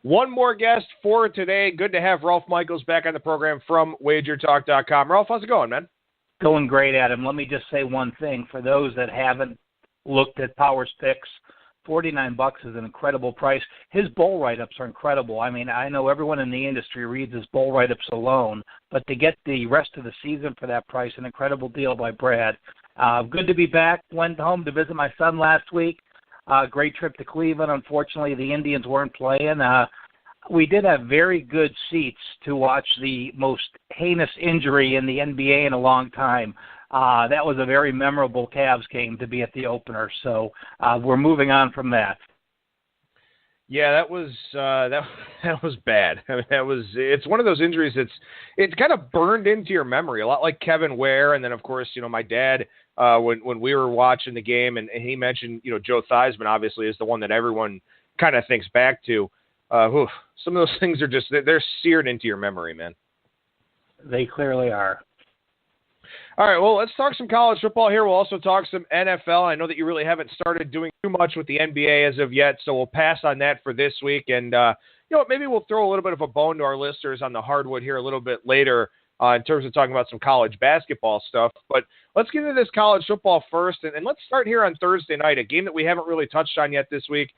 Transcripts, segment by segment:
One more guest for today. Good to have Rolf Michaels back on the program from WagerTalk.com. Rolf, how's it going, man? Going great, Adam. Let me just say one thing. For those that haven't looked at Power's picks, $49 is an incredible price. His bowl write-ups are incredible. I mean, I know everyone in the industry reads his bowl write-ups alone, but to get the rest of the season for that price, an incredible deal by Brad. Good to be back. Went home to visit my son last week. Great trip to Cleveland. Unfortunately, the Indians weren't playing. We did have very good seats to watch the most heinous injury in the NBA in a long time. That was a very memorable Cavs game to be at the opener. So we're moving on from that. Yeah, that was bad. I mean, it's one of those injuries it's kind of burned into your memory, a lot like Kevin Ware, and then of course, my dad when we were watching the game, and he mentioned, Joe Theismann obviously is the one that everyone kind of thinks back to. Some of those things are they're seared into your memory, man. They clearly are. All right, well, let's talk some college football here. We'll also talk some NFL. I know that you really haven't started doing too much with the NBA as of yet, so we'll pass on that for this week. And, maybe we'll throw a little bit of a bone to our listeners on the hardwood here a little bit later in terms of talking about some college basketball stuff. But let's get into this college football first, and let's start here on Thursday night, a game that we haven't really touched on yet this week,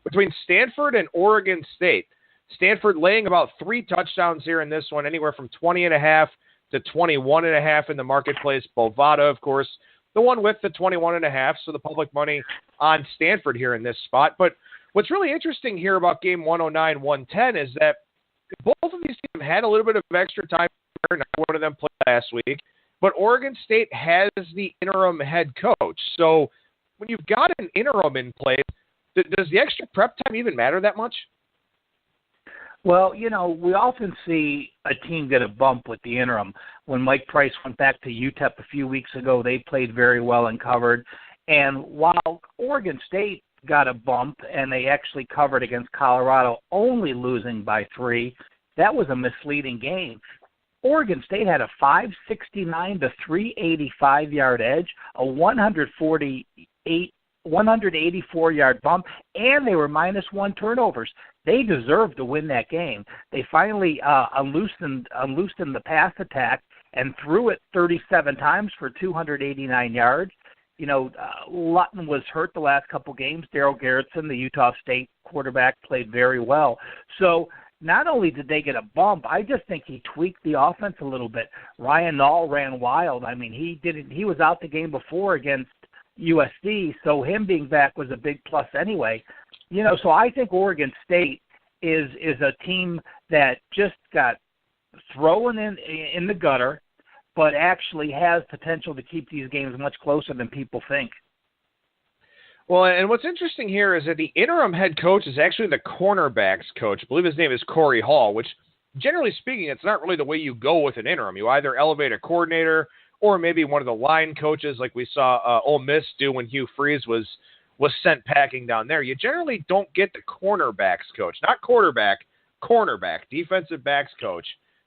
between Stanford and Oregon State. Stanford laying about 3 touchdowns here in this one, anywhere from 20.5 to 21.5 in the marketplace. Bovada, of course, the one with the 21.5, so the public money on Stanford here in this spot. But what's really interesting here about game 109-110 is that both of these teams had a little bit of extra time. Not one of them played last week, but Oregon State has the interim head coach. So when you've got an interim in place, does the extra prep time even matter that much? Well, we often see a team get a bump with the interim. When Mike Price went back to UTEP a few weeks ago, they played very well and covered. And while Oregon State got a bump and they actually covered against Colorado, only losing by 3, that was a misleading game. Oregon State had a 569 to 385-yard edge, a 184-yard bump, and they were -1 turnovers. They deserved to win that game. They finally unloosed the pass attack and threw it 37 times for 289 yards. Lutton was hurt the last couple games. Darryl Garrettson, the Utah State quarterback, played very well. So not only did they get a bump, I just think he tweaked the offense a little bit. Ryan Nall ran wild. I mean, he was out the game before against USC, so him being back was a big plus anyway. So I think Oregon State is a team that just got thrown in the gutter, but actually has potential to keep these games much closer than people think. Well, and what's interesting here is that the interim head coach is actually the cornerbacks coach. I believe his name is Corey Hall, which, generally speaking, it's not really the way you go with an interim. You either elevate a coordinator or maybe one of the line coaches like we saw Ole Miss do when Hugh Freeze was sent packing down there. You generally don't get the cornerbacks coach, not quarterback, cornerback, defensive backs coach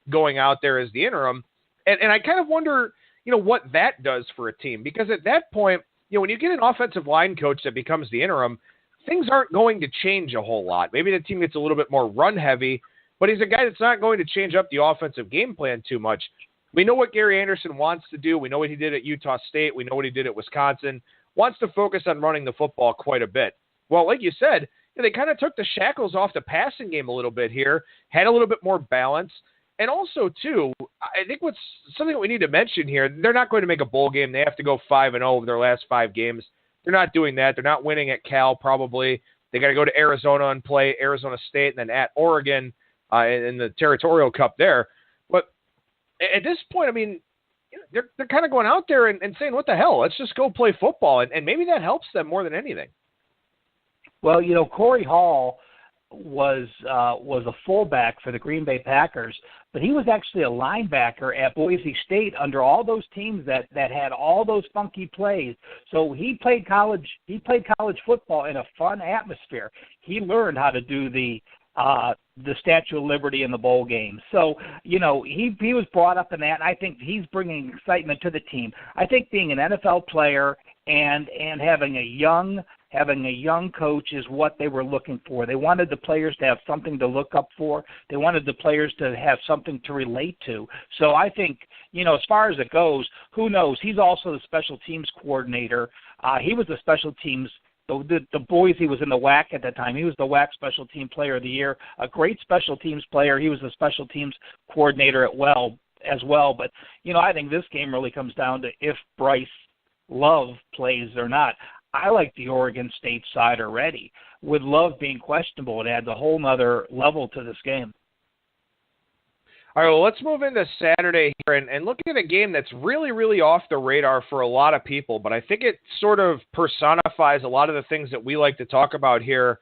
going out there as the interim. And I kind of wonder, what that does for a team, because at that point, when you get an offensive line coach that becomes the interim, things aren't going to change a whole lot. Maybe the team gets a little bit more run heavy, but he's a guy that's not going to change up the offensive game plan too much. We know what Gary Anderson wants to do. We know what he did at Utah State. We know what he did at Wisconsin. Wants to focus on running the football quite a bit. Well, like you said, they kind of took the shackles off the passing game a little bit here, had a little bit more balance. And also, too, I think what's something that we need to mention here, they're not going to make a bowl game. They have to go 5-0 over their last 5 games. They're not doing that. They're not winning at Cal, probably. They got to go to Arizona and play Arizona State and then at Oregon in the Territorial Cup there. But at this point, I mean, they're kind of going out there and saying, what the hell, let's just go play football. And maybe that helps them more than anything. Well, Corey Hall was a fullback for the Green Bay Packers, but he was actually a linebacker at Boise State under all those teams that had all those funky plays. So he played college football in a fun atmosphere. He learned how to do the Statue of Liberty in the bowl game. So, he was brought up in that, and I think he's bringing excitement to the team. I think being an NFL player and having a young having a young coach is what they were looking for. They wanted the players to have something to look up for. They wanted the players to have something to relate to. So I think, as far as it goes, who knows? He's also the special teams coordinator. He was the special teams. The Boise was in the WAC at that time. He was the WAC Special Team Player of the Year, a great special teams player. He was the special teams coordinator as well. But, I think this game really comes down to if Bryce Love plays or not. I like the Oregon State side already. With Love being questionable, it adds a whole nother level to this game. All right, well, let's move into Saturday here and look at a game that's really, really off the radar for a lot of people, but I think it sort of personifies a lot of the things that we like to talk about here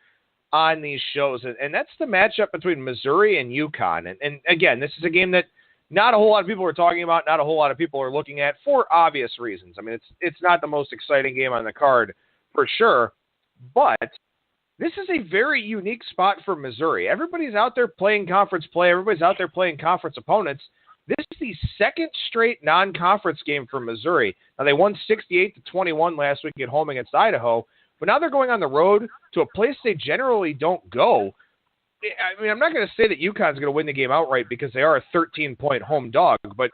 on these shows, and that's the matchup between Missouri and UConn. And again, this is a game that not a whole lot of people are talking about, not a whole lot of people are looking at for obvious reasons. I mean, it's not the most exciting game on the card for sure, but this is a very unique spot for Missouri. Everybody's out there playing conference play. Everybody's out there playing conference opponents. This is the second straight non-conference game for Missouri. Now, they won 68-21 last week at home against Idaho, but now they're going on the road to a place they generally don't go. I mean, I'm not going to say that UConn's going to win the game outright because they are a 13-point home dog, but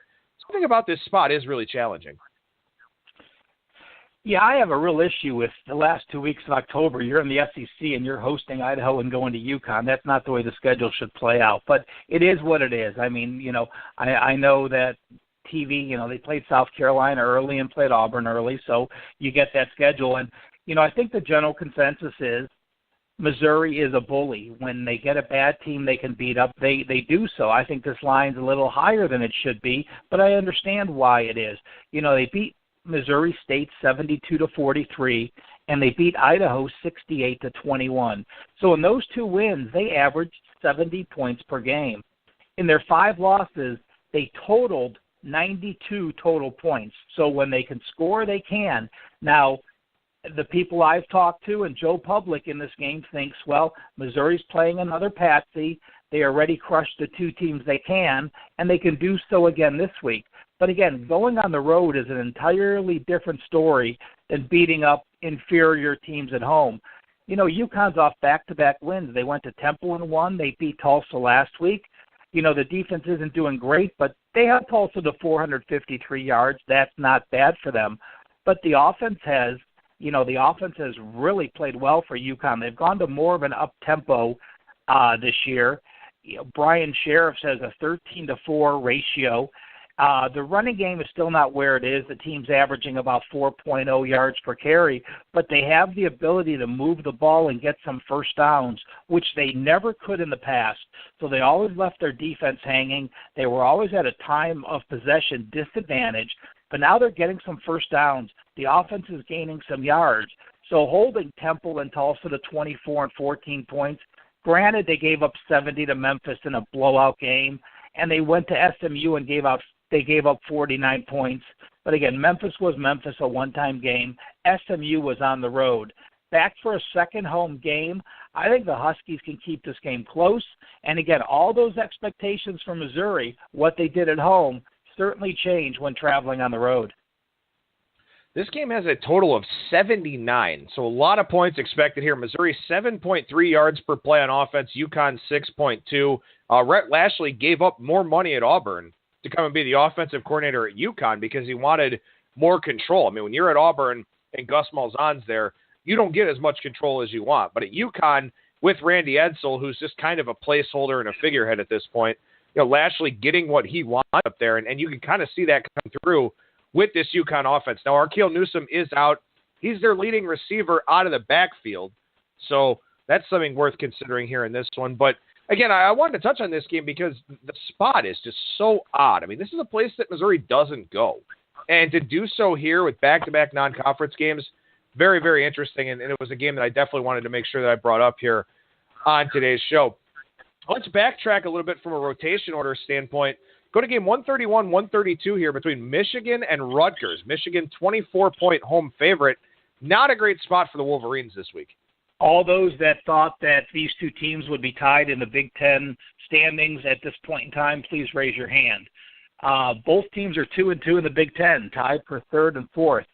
something about this spot is really challenging. Yeah, I have a real issue with the last 2 weeks of October. You're in the SEC and you're hosting Idaho and going to UConn. That's not the way the schedule should play out, but it is what it is. I mean, I know that TV, they played South Carolina early and played Auburn early, so you get that schedule. And, I think the general consensus is Missouri is a bully. When they get a bad team they can beat up, they do so. I think this line's a little higher than it should be, but I understand why it is. They beat Missouri State 72-43, and they beat Idaho 68-21. So in those two wins, they averaged 70 points per game. In their 5 losses, they totaled 92 total points. So when they can score, they can. Now, the people I've talked to and Joe Public in this game thinks, well, Missouri's playing another patsy. They already crushed the 2 teams they can, and they can do so again this week. But again, going on the road is an entirely different story than beating up inferior teams at home. UConn's off back-to-back wins. They went to Temple and won. They beat Tulsa last week. The defense isn't doing great, but they have Tulsa to 453 yards. That's not bad for them. But the offense has really played well for UConn. They've gone to more of an up-tempo this year. Brian Sheriff has a 13-4 ratio. The running game is still not where it is. The team's averaging about 4.0 yards per carry, but they have the ability to move the ball and get some first downs, which they never could in the past. So they always left their defense hanging. They were always at a time of possession disadvantage, but now they're getting some first downs. The offense is gaining some yards. So holding Temple and Tulsa to 24 and 14 points, granted they gave up 70 to Memphis in a blowout game, and they went to SMU and gave up 49 points. But again, Memphis was Memphis, a one-time game. SMU was on the road. Back for a second home game, I think the Huskies can keep this game close. And again, all those expectations for Missouri, what they did at home, certainly change when traveling on the road. This game has a total of 79, so a lot of points expected here. Missouri 7.3 yards per play on offense, UConn 6.2. Rhett Lashley gave up more money at Auburn to come and be the offensive coordinator at UConn because he wanted more control. I mean, when you're at Auburn and Gus Malzahn's there, you don't get as much control as you want. But at UConn, with Randy Edsall, who's just kind of a placeholder and a figurehead at this point, Lashley getting what he wants up there, and you can kind of see that come through with this UConn offense. Now, Arkeal Newsome is out. He's their leading receiver out of the backfield, so that's something worth considering here in this one. But again, I wanted to touch on this game because the spot is just so odd. I mean, this is a place that Missouri doesn't go. And to do so here with back-to-back non-conference games, very, very interesting. And it was a game that I definitely wanted to make sure that I brought up here on today's show. Let's backtrack a little bit from a rotation order standpoint. Go to game 131-132 here between Michigan and Rutgers. Michigan, 24-point home favorite. Not a great spot for the Wolverines this week. All those that thought that these two teams would be tied in the Big Ten standings at this point in time, please raise your hand. Both teams are 2-2 in the Big Ten, tied for third and fourth.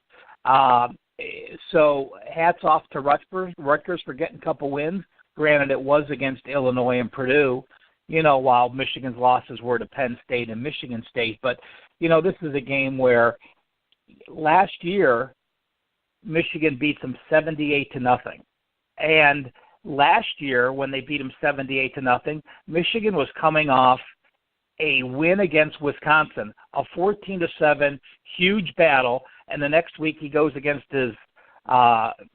So hats off to Rutgers for getting a couple wins. Granted, it was against Illinois and Purdue, while Michigan's losses were to Penn State and Michigan State. But, this is a game where last year Michigan beat them 78-0. And last year when they beat them 78-0, Michigan was coming off a win against Wisconsin, a 14-7 huge battle, and the next week he goes against his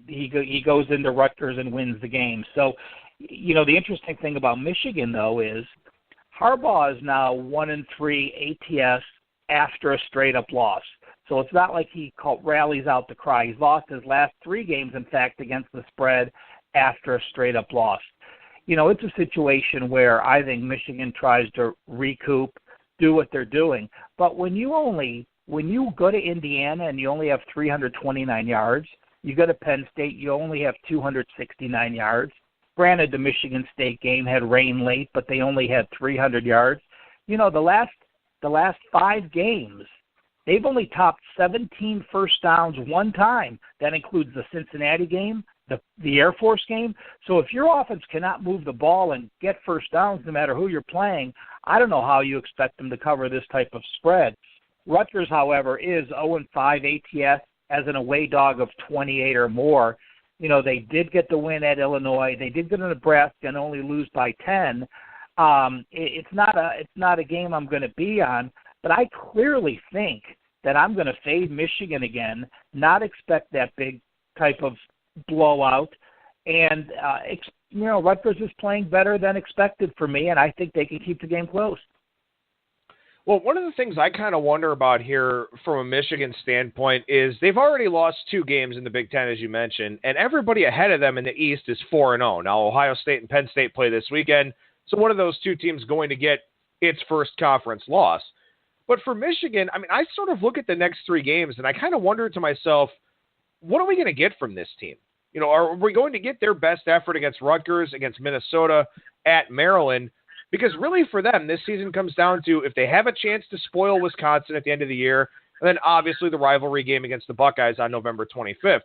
he goes into Rutgers and wins the game. So, the interesting thing about Michigan though is Harbaugh is now 1-3 ATS after a straight up loss. So it's not like he rallies out the cry. He's lost his last 3 games, in fact, against the spread after a straight up loss. It's a situation where I think Michigan tries to recoup, do what they're doing. But when you go to Indiana and you only have 329 yards, you go to Penn State, you only have 269 yards. Granted, the Michigan State game had rain late, but they only had 300 yards. The last 5 games, they've only topped 17 first downs one time. That includes the Cincinnati game, the Air Force game. So if your offense cannot move the ball and get first downs no matter who you're playing, I don't know how you expect them to cover this type of spread. Rutgers, however, is 0-5 ATS as an away dog of 28 or more. They did get the win at Illinois. They did go to Nebraska and only lose by 10. It's not a game I'm going to be on, but I clearly think that I'm going to fade Michigan again, not expect that big type of blowout, and Rutgers is playing better than expected for me, and I think they can keep the game close. Well, one of the things I kind of wonder about here from a Michigan standpoint is they've already lost 2 games in the Big Ten, as you mentioned, and everybody ahead of them in the East is 4-0. Now, Ohio State and Penn State play this weekend, so one of those 2 teams going to get its first conference loss. But for Michigan, I sort of look at the next 3 games, and I kind of wonder to myself, what are we going to get from this team? Are we going to get their best effort against Rutgers, against Minnesota, at Maryland? Because really for them, this season comes down to if they have a chance to spoil Wisconsin at the end of the year, and then obviously the rivalry game against the Buckeyes on November 25th.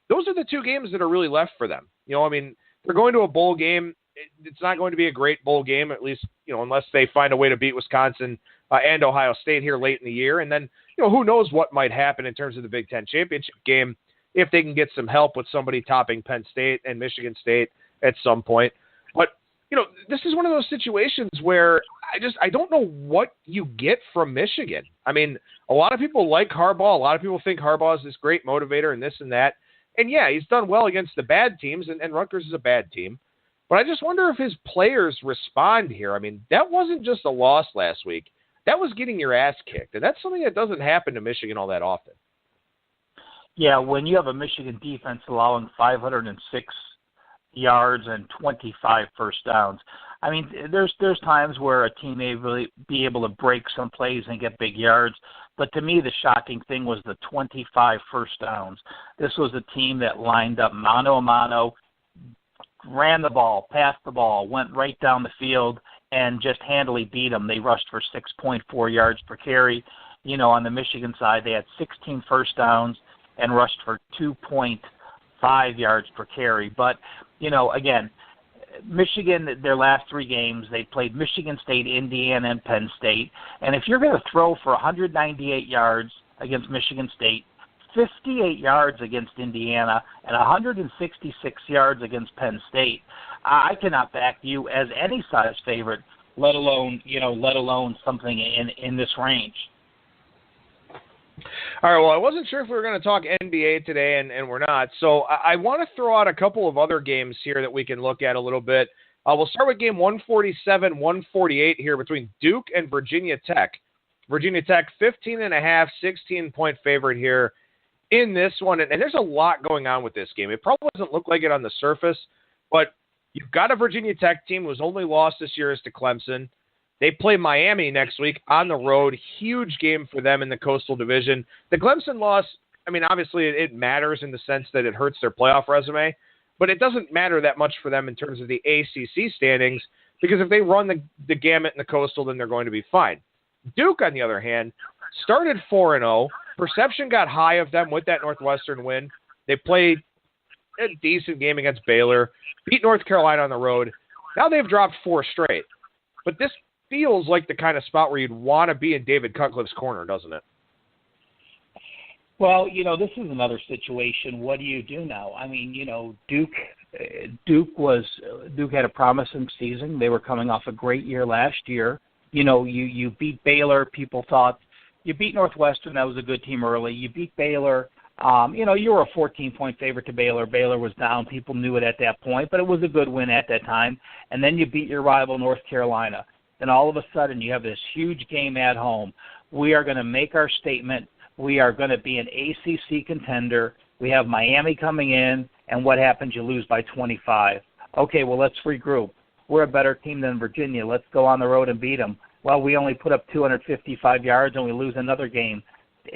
Those are the 2 games that are really left for them. They're going to a bowl game. It's not going to be a great bowl game, at least, unless they find a way to beat Wisconsin and Ohio State here late in the year. And then, who knows what might happen in terms of the Big Ten championship game if they can get some help with somebody topping Penn State and Michigan State at some point. But, this is one of those situations where I don't know what you get from Michigan. A lot of people like Harbaugh. A lot of people think Harbaugh is this great motivator and this and that. And, yeah, he's done well against the bad teams, and Rutgers is a bad team. But I just wonder if his players respond here. That wasn't just a loss last week. That was getting your ass kicked, and that's something that doesn't happen to Michigan all that often. Yeah, when you have a Michigan defense allowing 506 yards and 25 first downs, there's times where a team may really be able to break some plays and get big yards. But to me, the shocking thing was the 25 first downs. This was a team that lined up mano-a-mano, ran the ball, passed the ball, went right down the field, and just handily beat them. They rushed for 6.4 yards per carry. On the Michigan side, they had 16 first downs and rushed for 2.5 yards per carry. But, again, Michigan, their last 3 games, they played Michigan State, Indiana, and Penn State. And if you're going to throw for 198 yards against Michigan State, 58 yards against Indiana, and 166 yards against Penn State, I cannot back you as any size favorite, let alone something in this range. All right, well, I wasn't sure if we were going to talk NBA today, and we're not. So I want to throw out a couple of other games here that we can look at a little bit. We'll start with game 147-148 here between Duke and Virginia Tech. Virginia Tech, 15.5, 16-point favorite here in this one. And there's a lot going on with this game. It probably doesn't look like it on the surface, but you've got a Virginia Tech team who's only lost this year is to Clemson. They play Miami next week on the road. Huge game for them in the Coastal Division. The Clemson loss, obviously it matters in the sense that it hurts their playoff resume, but it doesn't matter that much for them in terms of the ACC standings because if they run the gamut in the Coastal, then they're going to be fine. Duke, on the other hand, started 4-0. Perception got high of them with that Northwestern win. They played a decent game against Baylor, beat North Carolina on the road. Now they've dropped 4 straight. But this feels like the kind of spot where you'd want to be in David Cutcliffe's corner, doesn't it? Well, this is another situation. What do you do now? I mean, Duke had a promising season. They were coming off a great year last year. You beat Baylor. People thought you beat Northwestern. That was a good team early. You beat Baylor. You were a 14-point favorite to Baylor. Baylor was down. People knew it at that point, but it was a good win at that time. And then you beat your rival, North Carolina. Then all of a sudden you have this huge game at home. We are going to make our statement. We are going to be an ACC contender. We have Miami coming in, and what happens? You lose by 25. Okay, well, let's regroup. We're a better team than Virginia. Let's go on the road and beat them. Well, we only put up 255 yards, and we lose another game,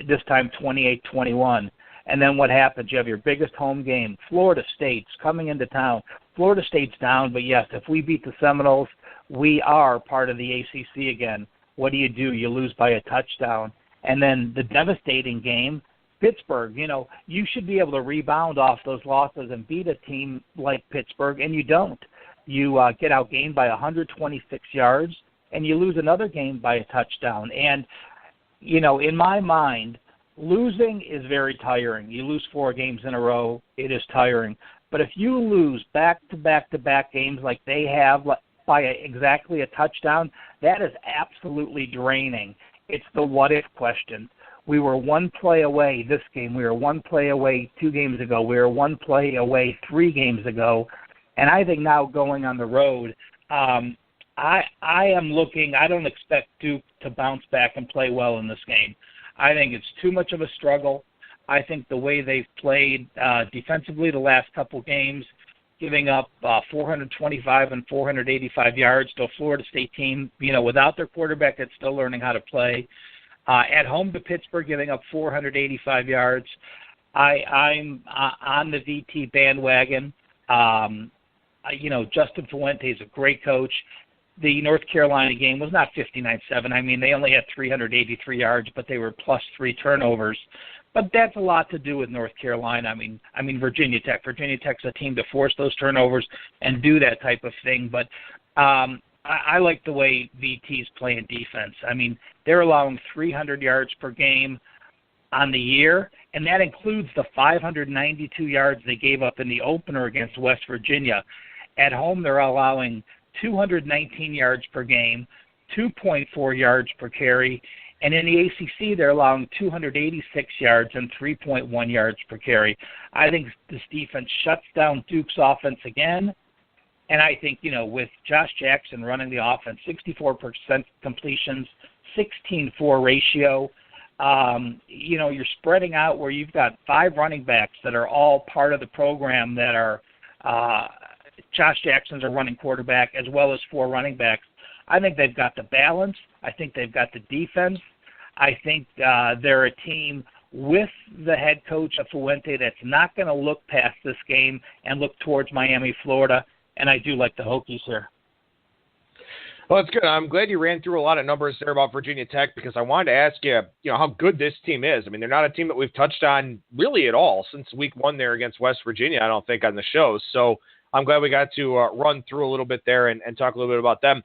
this time 28-21. And then what happens? You have your biggest home game. Florida State's coming into town. Florida State's down, but yes, if we beat the Seminoles, we are part of the ACC again. What do? You lose by a touchdown. And then the devastating game, Pittsburgh. You should be able to rebound off those losses and beat a team like Pittsburgh, and you don't. You get outgained by 126 yards, and you lose another game by a touchdown. And, in my mind, losing is very tiring. You lose 4 games in a row, it is tiring. But if you lose back-to-back-to-back games like they have by exactly a touchdown, that is absolutely draining. It's the what-if question. We were 1 play away this game. We were 1 play away 2 games ago. We were 1 play away 3 games ago. And I think now going on the road, I am looking – I don't expect Duke to bounce back and play well in this game. I think it's too much of a struggle. I think the way they've played defensively the last couple games, giving up 425 and 485 yards to a Florida State team, without their quarterback that's still learning how to play. At home to Pittsburgh, giving up 485 yards. I'm on the VT bandwagon. Justin Fuente is a great coach. The North Carolina game was not 59-7. I mean, they only had 383 yards, but they were plus 3 turnovers. But that's a lot to do with North Carolina. I mean Virginia Tech. Virginia Tech's a team to force those turnovers and do that type of thing. But I like the way VT's playing defense. I mean, they're allowing 300 yards per game on the year, and that includes the 592 yards they gave up in the opener against West Virginia. At home, they're allowing 219 yards per game, 2.4 yards per carry, and in the ACC, they're allowing 286 yards and 3.1 yards per carry. I think this defense shuts down Duke's offense again, and I think, with Josh Jackson running the offense, 64% completions, 16-4 ratio, you're spreading out where you've got 5 running backs that are all part of the program that are Josh Jackson's a running quarterback as well as 4 running backs. I think they've got the balance. I think they've got the defense. I think they're a team with the head coach of Fuente that's not going to look past this game and look towards Miami, Florida, and I do like the Hokies here. Well, that's good. I'm glad you ran through a lot of numbers there about Virginia Tech because I wanted to ask you, how good this team is. I mean, they're not a team that we've touched on really at all since week 1 there against West Virginia, I don't think, on the show. So I'm glad we got to run through a little bit there and talk a little bit about them.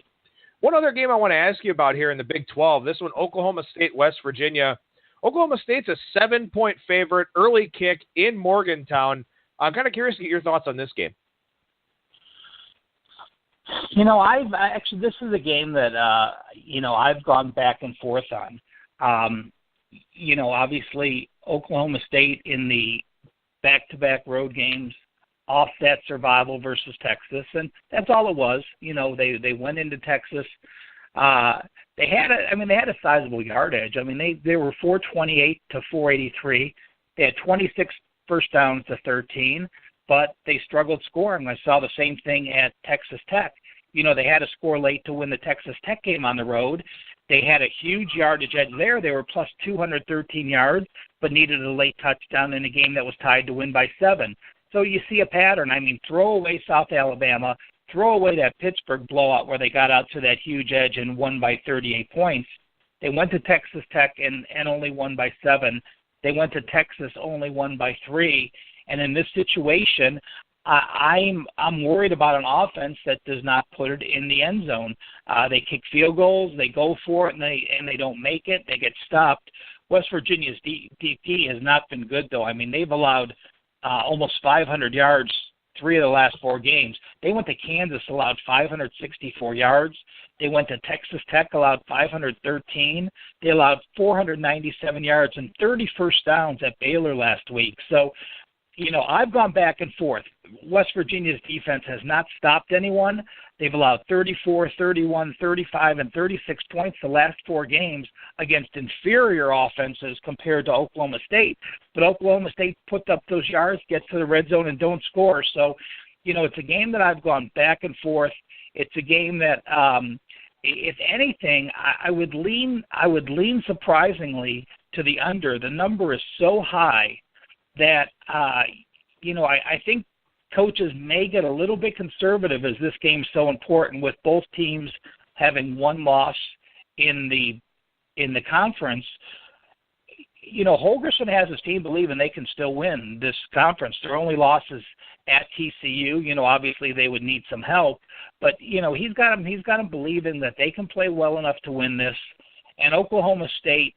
One other game I want to ask you about here in the Big 12, this one, Oklahoma State, West Virginia. Oklahoma State's a 7-point favorite, early kick in Morgantown. I'm kind of curious to get your thoughts on this game. This is a game that, I've gone back and forth on. Obviously, Oklahoma State in the back-to-back road games, offset survival versus Texas, and that's all it was. They went into Texas. They had a sizable yardage. I mean, they were 428 to 483. They had 26 first downs to 13, but they struggled scoring. I saw the same thing at Texas Tech. They had to score late to win the Texas Tech game on the road. They had a huge yardage edge there. They were plus 213 yards, but needed a late touchdown in a game that was tied to win by 7. So you see a pattern. I mean, throw away South Alabama, throw away that Pittsburgh blowout where they got out to that huge edge and won by 38 points. They went to Texas Tech and only won by 7. They went to Texas, only won by 3. And in this situation, I'm worried about an offense that does not put it in the end zone. They kick field goals, they go for it, and they don't make it. They get stopped. West Virginia's DP has not been good, though. I mean, they've allowed almost 500 yards 3 of the last 4 games. They went to Kansas, allowed 564 yards. They went to Texas Tech, allowed 513. They allowed 497 yards and 30 first downs at Baylor last week. So, I've gone back and forth. West Virginia's defense has not stopped anyone. They've allowed 34, 31, 35, and 36 points the last 4 games against inferior offenses compared to Oklahoma State. But Oklahoma State puts up those yards, gets to the red zone, and don't score. So, it's a game that I've gone back and forth. It's a game that, if anything, I would lean surprisingly to the under. The number is so high that, I think coaches may get a little bit conservative as this game's so important, with both teams having 1 loss in the conference. Holgorsen has his team believing they can still win this conference. Their only losses at TCU. Obviously they would need some help, but he's got them believing that they can play well enough to win this. And Oklahoma State,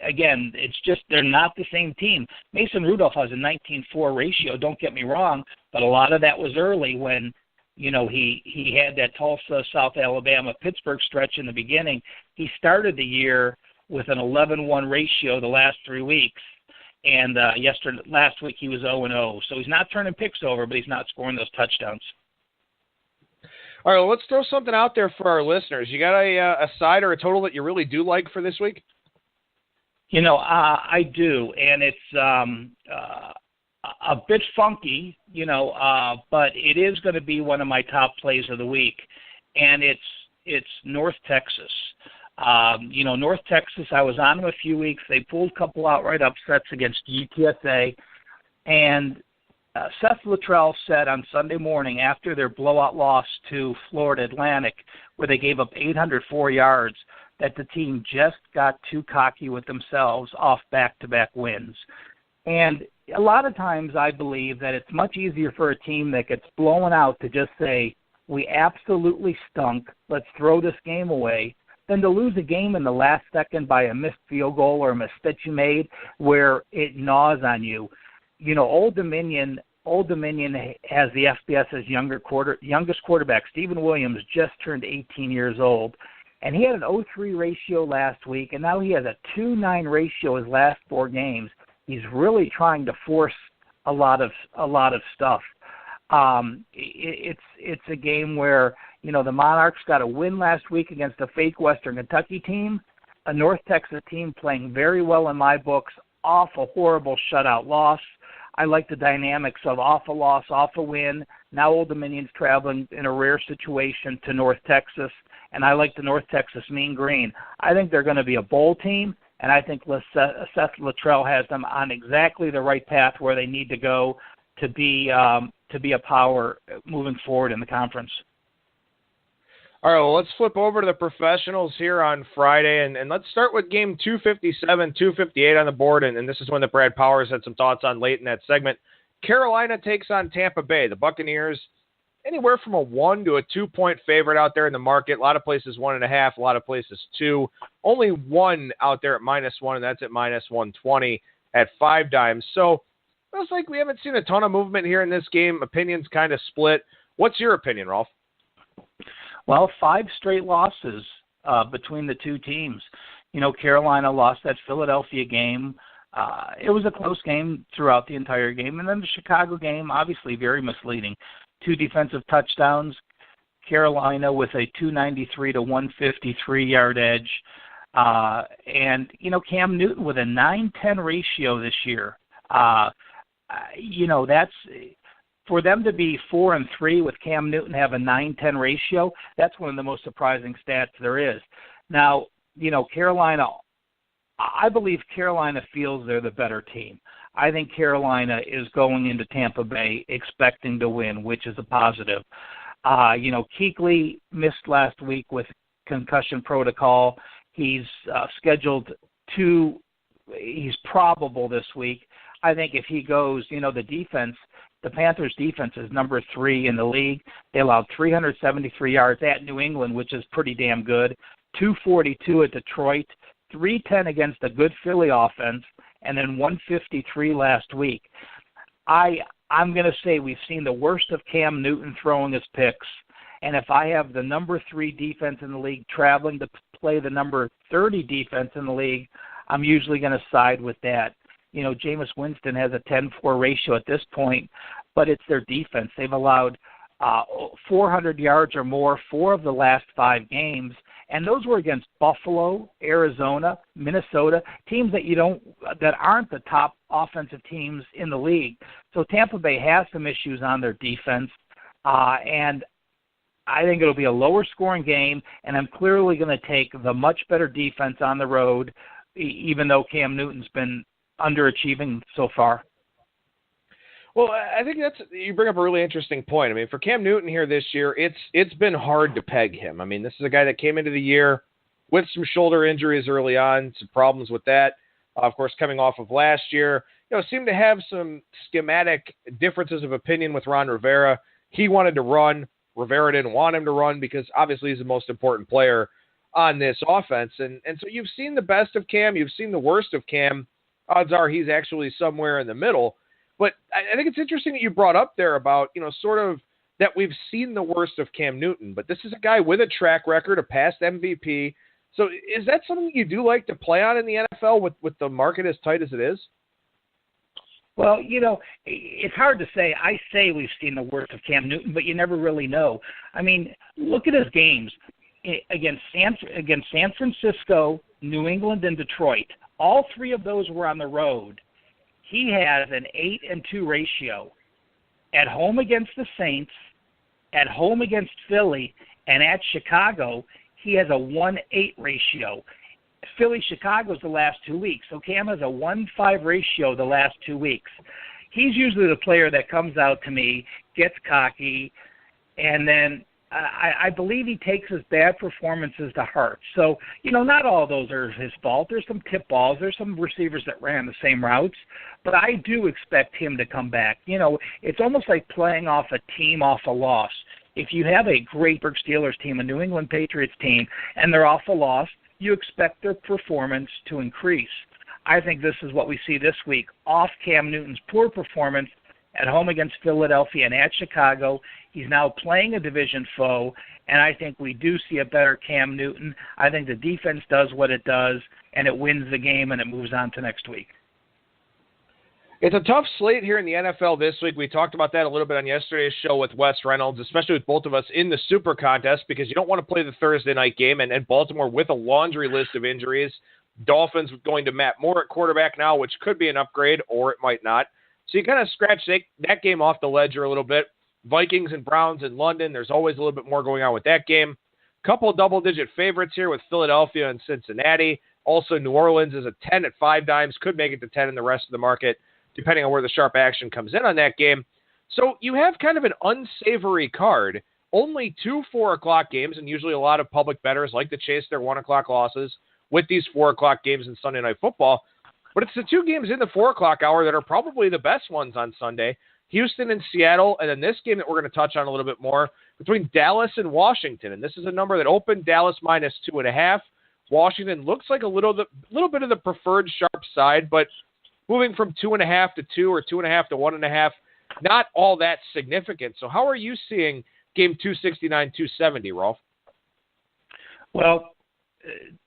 again, it's just they're not the same team. Mason Rudolph has a 19-4 ratio, don't get me wrong, but a lot of that was early when, he had that Tulsa, South Alabama, Pittsburgh stretch in the beginning. He started the year with an 11-1 ratio the last 3 weeks, and last week he was 0-0. So he's not turning picks over, but he's not scoring those touchdowns. All right, well, let's throw something out there for our listeners. You got a side or a total that you really do like for this week? I do, and it's a bit funky, but it is going to be one of my top plays of the week, and it's North Texas. North Texas, I was on them a few weeks. They pulled a couple outright upsets against UTSA, and Seth Luttrell said on Sunday morning after their blowout loss to Florida Atlantic, where they gave up 804 yards, that the team just got too cocky with themselves off back-to-back wins. And a lot of times I believe that it's much easier for a team that gets blown out to just say, we absolutely stunk, let's throw this game away, than to lose a game in the last second by a missed field goal or a mistake you made where it gnaws on you. Old Dominion has the FBS's youngest quarterback. Stephen Williams just turned 18 years old. And he had an 0.3 ratio last week, and now he has a 2.9 ratio his last 4 games. He's really trying to force a lot of stuff. It's a game where the Monarchs got a win last week against a fake Western Kentucky team, a North Texas team playing very well in my books, off a horrible shutout loss. I like the dynamics of off a loss, off a win. Now Old Dominion's traveling in a rare situation to North Texas, and I like the North Texas Mean Green. I think they're going to be a bowl team, and I think Seth Luttrell has them on exactly the right path where they need to go to be a power moving forward in the conference. All right, well, let's flip over to the professionals here on Friday, and let's start with game 257, 258 on the board, and this is one that Brad Powers had some thoughts on late in that segment. Carolina takes on Tampa Bay. The Buccaneers, anywhere from a 1 to a 2-point favorite out there in the market. A lot of places 1.5, a lot of places 2. Only 1 out there at -1, and that's at -120 at 5 dimes. So it looks like we haven't seen a ton of movement here in this game. Opinions kind of split. What's your opinion, Rolf? Well, 5 straight losses between the two teams. Carolina lost that Philadelphia game. It was a close game throughout the entire game. And then the Chicago game, obviously very misleading. 2 defensive touchdowns. Carolina with a 293 to 153 yard edge. And Cam Newton with a 9-10 ratio this year. That's for them to be 4-3 with Cam Newton have a 9-10 ratio. That's one of the most surprising stats there is. Now, Carolina, I believe Carolina feels they're the better team. I think Carolina is going into Tampa Bay expecting to win, which is a positive. Kuechly missed last week with concussion protocol. He's scheduled he's probable this week. I think if he goes, the defense, the Panthers' defense is number 3 in the league. They allowed 373 yards at New England, which is pretty damn good, 242 at Detroit, 310 against a good Philly offense, and then 153 last week. I'm going to say we've seen the worst of Cam Newton throwing his picks, and if I have the number 3 defense in the league traveling to play the number 30 defense in the league, I'm usually going to side with that. Jameis Winston has a 10-4 ratio at this point, but it's their defense. They've allowed 400 yards or more 4 of the last 5 games, and those were against Buffalo, Arizona, Minnesota, teams that aren't the top offensive teams in the league. So Tampa Bay has some issues on their defense, and I think it'll be a lower scoring game, and I'm clearly going to take the much better defense on the road, even though Cam Newton's been underachieving so far. Well, I think you bring up a really interesting point. I mean, for Cam Newton here this year, it's been hard to peg him. I mean, this is a guy that came into the year with some shoulder injuries early on, some problems with that. Of course, coming off of last year, seemed to have some schematic differences of opinion with Ron Rivera. He wanted to run. Rivera didn't want him to run because obviously he's the most important player on this offense. And so you've seen the best of Cam. You've seen the worst of Cam. Odds are he's actually somewhere in the middle. But I think it's interesting that you brought up there about, sort of that we've seen the worst of Cam Newton. But this is a guy with a track record, a past MVP. So is that something you do like to play on in the NFL with the market as tight as it is? Well, it's hard to say. I say we've seen the worst of Cam Newton, but you never really know. I mean, look at his games against San Francisco, New England, and Detroit. All 3 of those were on the road. He has an 8-2 ratio at home against the Saints, at home against Philly, and at Chicago, he has a 1-8 ratio. Philly, Chicago's the last 2 weeks, so Cam has a 1-5 ratio the last 2 weeks. He's usually the player that comes out to me, gets cocky, and then I believe he takes his bad performances to heart. So, not all of those are his fault. There's some tip balls. There's some receivers that ran the same routes. But I do expect him to come back. It's almost like playing off a team off a loss. If you have a great Pittsburgh Steelers team, a New England Patriots team, and they're off a loss, you expect their performance to increase. I think this is what we see this week. Off Cam Newton's poor performance at home against Philadelphia and at Chicago. He's now playing a division foe, and I think we do see a better Cam Newton. I think the defense does what it does, and it wins the game, and it moves on to next week. It's a tough slate here in the NFL this week. We talked about that a little bit on yesterday's show with Wes Reynolds, especially with both of us in the Super Contest, because you don't want to play the Thursday night game, and Baltimore with a laundry list of injuries. Dolphins going to Matt Moore at quarterback now, which could be an upgrade, or it might not. So you kind of scratch that game off the ledger a little bit. Vikings and Browns in London, there's always a little bit more going on with that game. Couple double-digit favorites here with Philadelphia and Cincinnati. Also, New Orleans is a 10 at 5 dimes, could make it to 10 in the rest of the market, depending on where the sharp action comes in on that game. So you have kind of an unsavory card. Only 2 4 o'clock games, and usually a lot of public bettors like to chase their 1 o'clock losses with these 4 o'clock games in Sunday Night Football. But it's the 2 games in the 4 o'clock hour that are probably the best ones on Sunday. Houston and Seattle, and then this game that we're going to touch on a little bit more, between Dallas and Washington. And this is a number that opened Dallas minus 2.5. Washington looks like a little bit of the preferred sharp side, but moving from 2.5 to 2 or 2.5 to 1.5, not all that significant. So how are you seeing game 269-270, Rolf? Well,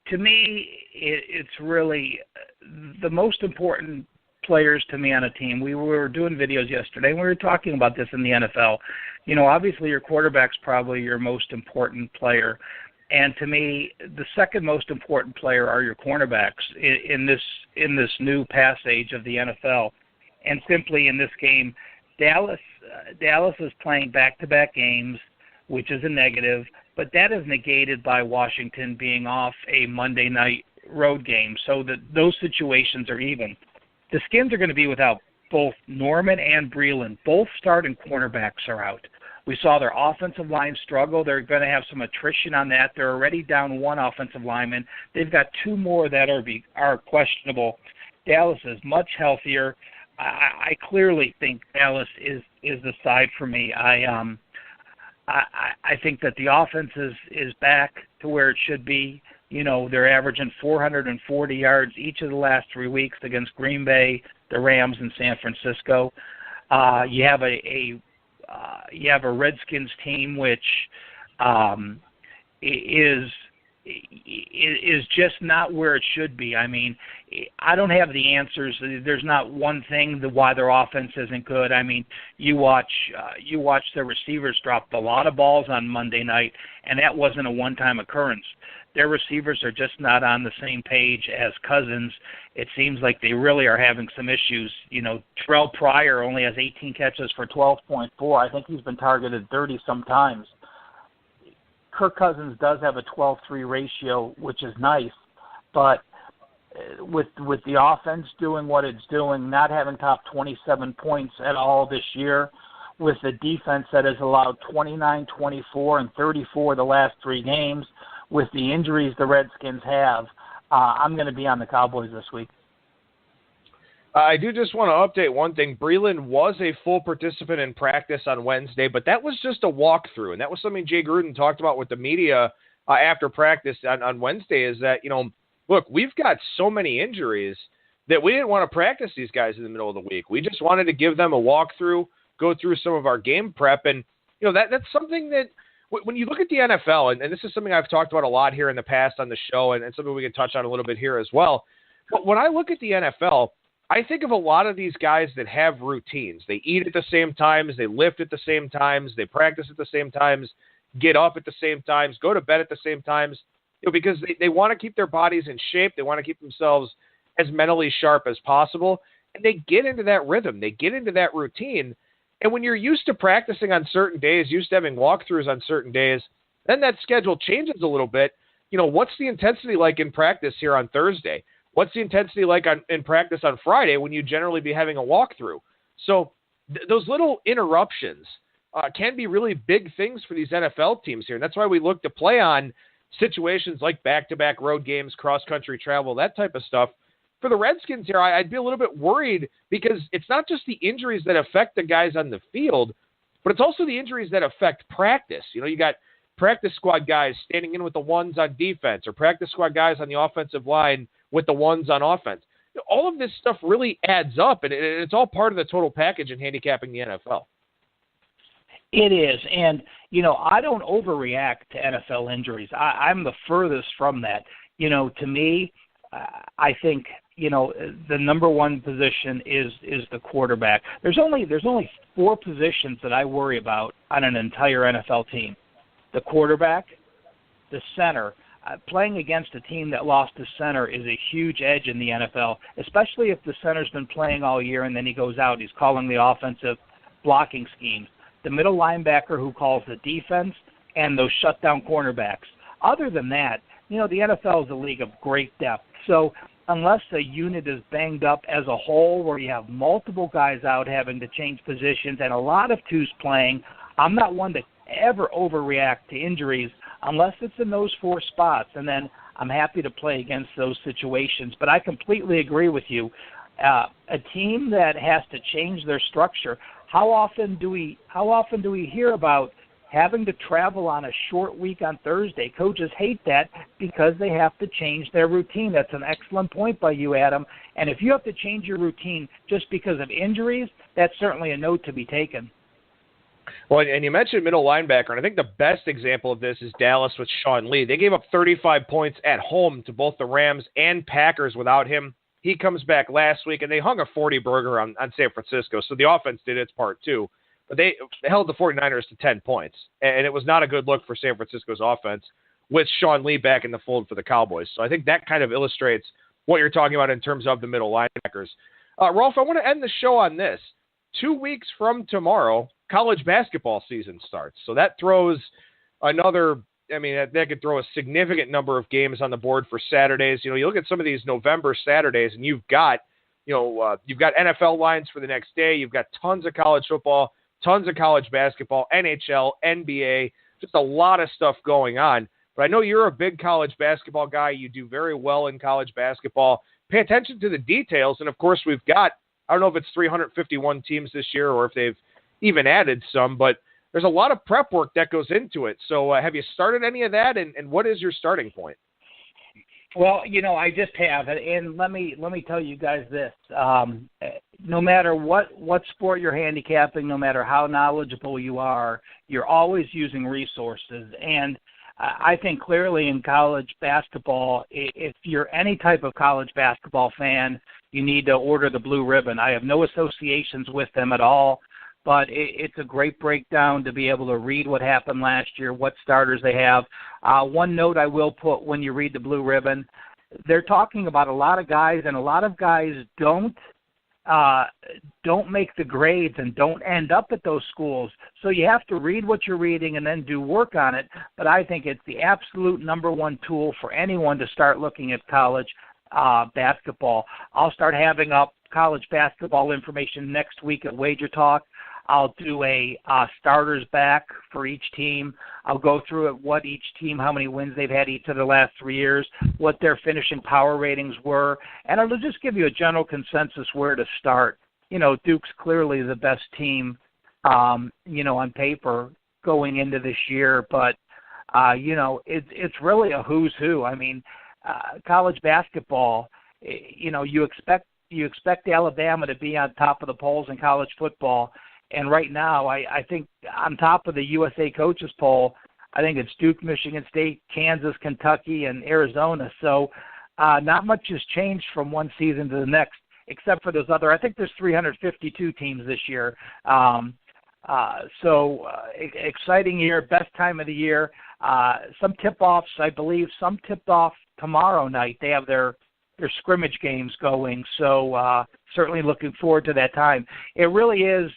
to me, it's really the most important players to me on a team. We were doing videos yesterday, and we were talking about this in the NFL. Obviously your quarterback's probably your most important player. And to me, the second most important player are your cornerbacks in this new pass age of the NFL. And simply in this game, Dallas is playing back-to-back games, which is a negative, but that is negated by Washington being off a Monday night road game, so that those situations are even. The Skins are going to be without both Norman and Breeland. Both starting cornerbacks are out. We saw their offensive line struggle. They're going to have some attrition on that. They're already down 1 offensive lineman. They've got 2 more that are questionable. Dallas is much healthier. I clearly think Dallas is the side for me. I think that the offense is back to where it should be. You know, they're averaging 440 yards each of the last 3 weeks against Green Bay, the Rams, and San Francisco. You have a Redskins team which is just not where it should be. I mean, I don't have the answers. There's not one thing why their offense isn't good. I mean, you watch their receivers drop a lot of balls on Monday night, and that wasn't a one-time occurrence. Their receivers are just not on the same page as Cousins. It seems like they really are having some issues. You know, Terrell Pryor only has 18 catches for 12.4. I think he's been targeted 30 sometimes. Kirk Cousins does have a 12-3 ratio, which is nice, but with the offense doing what it's doing, not having top 27 points at all this year, with the defense that has allowed 29, 24, and 34 the last 3 games, with the injuries the Redskins have, I'm going to be on the Cowboys this week. I do just want to update one thing. Breland was a full participant in practice on Wednesday, but that was just a walkthrough, and that was something Jay Gruden talked about with the media after practice on Wednesday, is that, you know, look, we've got so many injuries that we didn't want to practice these guys in the middle of the week. We just wanted to give them a walkthrough, go through some of our game prep, and, you know, that's something that when you look at the NFL, and this is something I've talked about a lot here in the past on the show, and something we can touch on a little bit here as well, but when I look at the NFL, I think of a lot of these guys that have routines. They eat at the same times, they lift at the same times, they practice at the same times, get up at the same times, go to bed at the same times, you know, because they want to keep their bodies in shape. They want to keep themselves as mentally sharp as possible, and they get into that rhythm. They get into that routine. And when you're used to practicing on certain days, used to having walkthroughs on certain days, then that schedule changes a little bit. You know, what's the intensity like in practice here on Thursday? What's the intensity like in practice on Friday when you generally be having a walkthrough? So those little interruptions can be really big things for these NFL teams here. And that's why we look to play on situations like back-to-back road games, cross-country travel, that type of stuff. For the Redskins here, I'd be a little bit worried because it's not just the injuries that affect the guys on the field, but it's also the injuries that affect practice. You know, you got practice squad guys standing in with the ones on defense, or practice squad guys on the offensive line with the ones on offense. You know, all of this stuff really adds up, and it's all part of the total package in handicapping the NFL. It is, and, you know, I don't overreact to NFL injuries. I'm the furthest from that. You know, to me, I think, you know, the number one position is the quarterback. There's only 4 positions that I worry about on an entire NFL team: the quarterback, the center. Playing against a team that lost the center is a huge edge in the NFL, especially if the center's been playing all year and then he goes out. He's calling the offensive blocking schemes. The middle linebacker who calls the defense, and those shutdown cornerbacks. Other than that, you know, the NFL is a league of great depth. So unless the unit is banged up as a whole, where you have multiple guys out having to change positions and a lot of twos playing, I'm not one to ever overreact to injuries unless it's in those 4 spots. And then I'm happy to play against those situations. But I completely agree with you. A team that has to change their structure, how often do we hear about having to travel on a short week on Thursday? Coaches hate that because they have to change their routine. That's an excellent point by you, Adam. And if you have to change your routine just because of injuries, that's certainly a note to be taken. Well, and you mentioned middle linebacker, and I think the best example of this is Dallas with Sean Lee. They gave up 35 points at home to both the Rams and Packers without him. He comes back last week, and they hung a 40-burger on San Francisco, so the offense did its part too. But they held the 49ers to 10 points, and it was not a good look for San Francisco's offense with Sean Lee back in the fold for the Cowboys. So I think that kind of illustrates what you're talking about in terms of the middle linebackers. Rolf, I want to end the show on this. 2 weeks from tomorrow, college basketball season starts. So that throws that could throw a significant number of games on the board for Saturdays. You know, you look at some of these November Saturdays, and you've got NFL lines for the next day. You've got tons of college football, tons of college basketball, NHL, NBA, just a lot of stuff going on. But I know you're a big college basketball guy. You do very well in college basketball. Pay attention to the details. And, of course, we've got I don't know if it's 351 teams this year or if they've even added some, but there's a lot of prep work that goes into it. So have you started any of that, and what is your starting point? Well, I just have, and let me tell you guys this. No matter what sport you're handicapping, no matter how knowledgeable you are, you're always using resources. And I think clearly in college basketball, if you're any type of college basketball fan, you need to order the Blue Ribbon. I have no associations with them at all, but it's a great breakdown to be able to read what happened last year, what starters they have. One note I will put when you read the Blue Ribbon, they're talking about a lot of guys, and a lot of guys don't make the grades and don't end up at those schools. So you have to read what you're reading and then do work on it. But I think it's the absolute number one tool for anyone to start looking at college basketball. I'll start having up college basketball information next week at Wager Talk. I'll do a starters back for each team. I'll go through it, what each team, how many wins they've had each of the last 3 years, what their finishing power ratings were, and I'll just give you a general consensus where to start. Duke's clearly the best team, on paper going into this year, but, it's really a who's who. I mean, college basketball, you expect Alabama to be on top of the polls in college football. And right now, I think on top of the USA Coaches poll, I think it's Duke, Michigan State, Kansas, Kentucky, and Arizona. So not much has changed from one season to the next, except for those other. I think there's 352 teams this year. Exciting year, best time of the year. Some tip-offs, I believe, some tipped off tomorrow night. They have their scrimmage games going. So certainly looking forward to that time. It really is.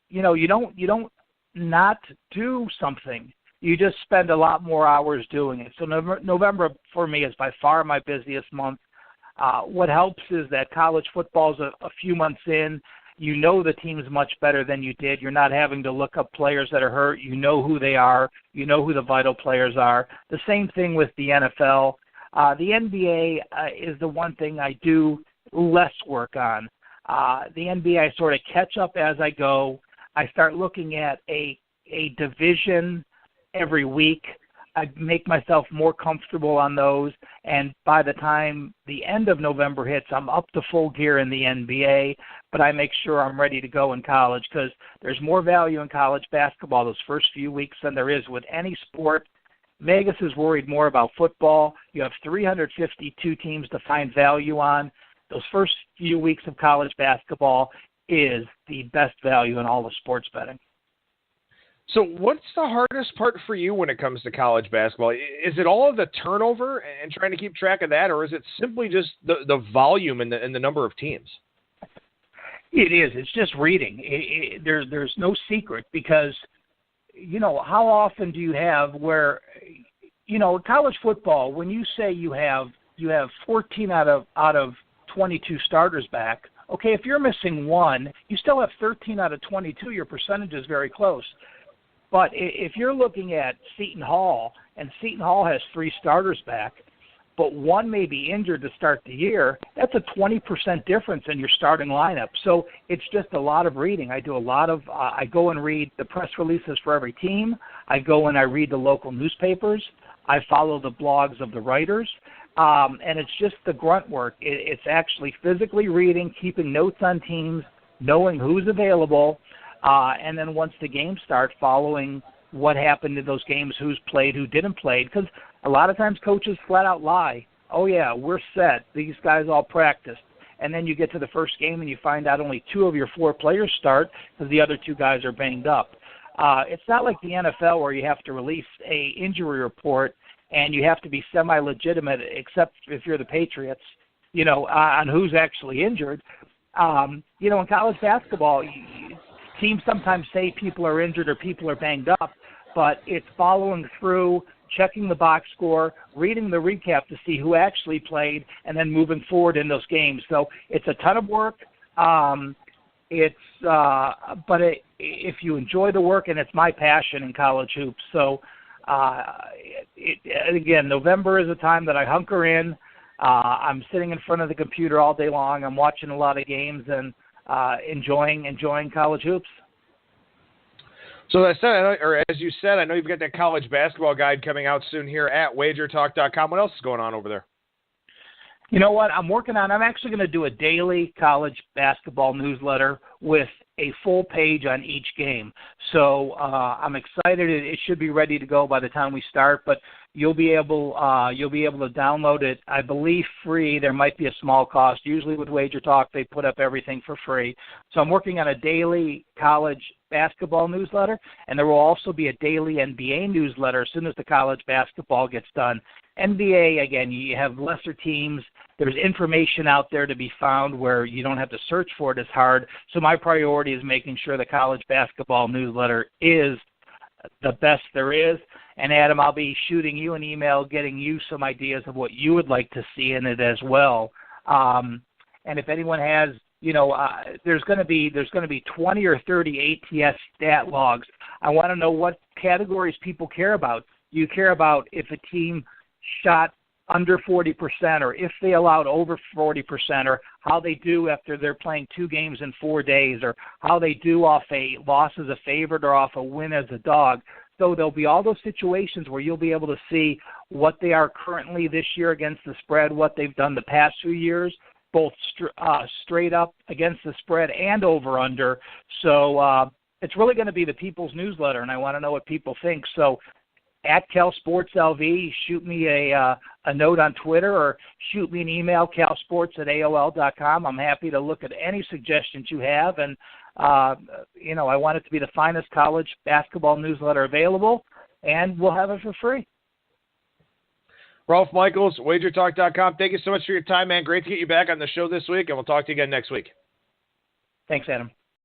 You don't not do something. You just spend a lot more hours doing it. So November for me is by far my busiest month. What helps is that college football is a few months in. You know the teams much better than you did. You're not having to look up players that are hurt. You know who they are. You know who the vital players are. The same thing with the NFL. The NBA is the one thing I do less work on. The NBA, I sort of catch up as I go. I start looking at a division every week. I make myself more comfortable on those, and by the time the end of November hits, I'm up to full gear in the NBA, but I make sure I'm ready to go in college because there's more value in college basketball those first few weeks than there is with any sport. Vegas is worried more about football. You have 352 teams to find value on. Those first few weeks of college basketball is the best value in all of sports betting. So what's the hardest part for you when it comes to college basketball? Is it all of the turnover and trying to keep track of that, or is it simply just the volume and the number of teams? It is. It's just reading. There's no secret because, how often do you have where, college football, when you say you have 14 out of 22 starters back, okay, if you're missing one, you still have 13 out of 22. Your percentage is very close. But if you're looking at Seton Hall, and Seton Hall has 3 starters back, but one may be injured to start the year, that's a 20% difference in your starting lineup. So it's just a lot of reading. I do a lot of I go and read the press releases for every team. I go and I read the local newspapers. I follow the blogs of the writers. And it's just the grunt work. It's actually physically reading, keeping notes on teams, knowing who's available, and then once the games start, following what happened in those games, who's played, who didn't play. Because a lot of times coaches flat out lie. Oh, yeah, we're set. These guys all practiced. And then you get to the first game and you find out only 2 of your 4 players start because the other 2 guys are banged up. It's not like the NFL where you have to release a injury report and you have to be semi-legitimate, except if you're the Patriots, on who's actually injured. In college basketball, teams sometimes say people are injured or people are banged up, but it's following through, checking the box score, reading the recap to see who actually played, and then moving forward in those games. So it's a ton of work. If you enjoy the work, and it's my passion in college hoops. So, again, November is a time that I hunker in. I'm sitting in front of the computer all day long. I'm watching a lot of games and enjoying college hoops. So as I said, or as you said, I know you've got that college basketball guide coming out soon here at wagertalk.com. What else is going on over there? You know what? I'm actually going to do a daily college basketball newsletter with a full page on each game. So I'm excited. It should be ready to go by the time we start, but you'll be able to download it, I believe, free. There might be a small cost. Usually with Wager Talk, they put up everything for free. So I'm working on a daily college basketball newsletter, and there will also be a daily NBA newsletter as soon as the college basketball gets done. NBA, again, you have lesser teams. There's information out there to be found where you don't have to search for it as hard. So my priority is making sure the college basketball newsletter is the best there is. And, Adam, I'll be shooting you an email, getting you some ideas of what you would like to see in it as well. And if anyone has, there's going to be 20 or 30 ATS stat logs. I want to know what categories people care about. You care about if a team shot under 40%, or if they allowed over 40%, or how they do after they're playing 2 games in 4 days, or how they do off a loss as a favorite or off a win as a dog. So there'll be all those situations where you'll be able to see what they are currently this year against the spread, what they've done the past few years, both straight up against the spread and over under. So it's really going to be the people's newsletter, and I want to know what people think. So at CalSportsLV, shoot me a note on Twitter or shoot me an email, calsports@aol.com. I'm happy to look at any suggestions you have. And, I want it to be the finest college basketball newsletter available, and we'll have it for free. Ralph Michaels, wagertalk.com. Thank you so much for your time, man. Great to get you back on the show this week, and we'll talk to you again next week. Thanks, Adam.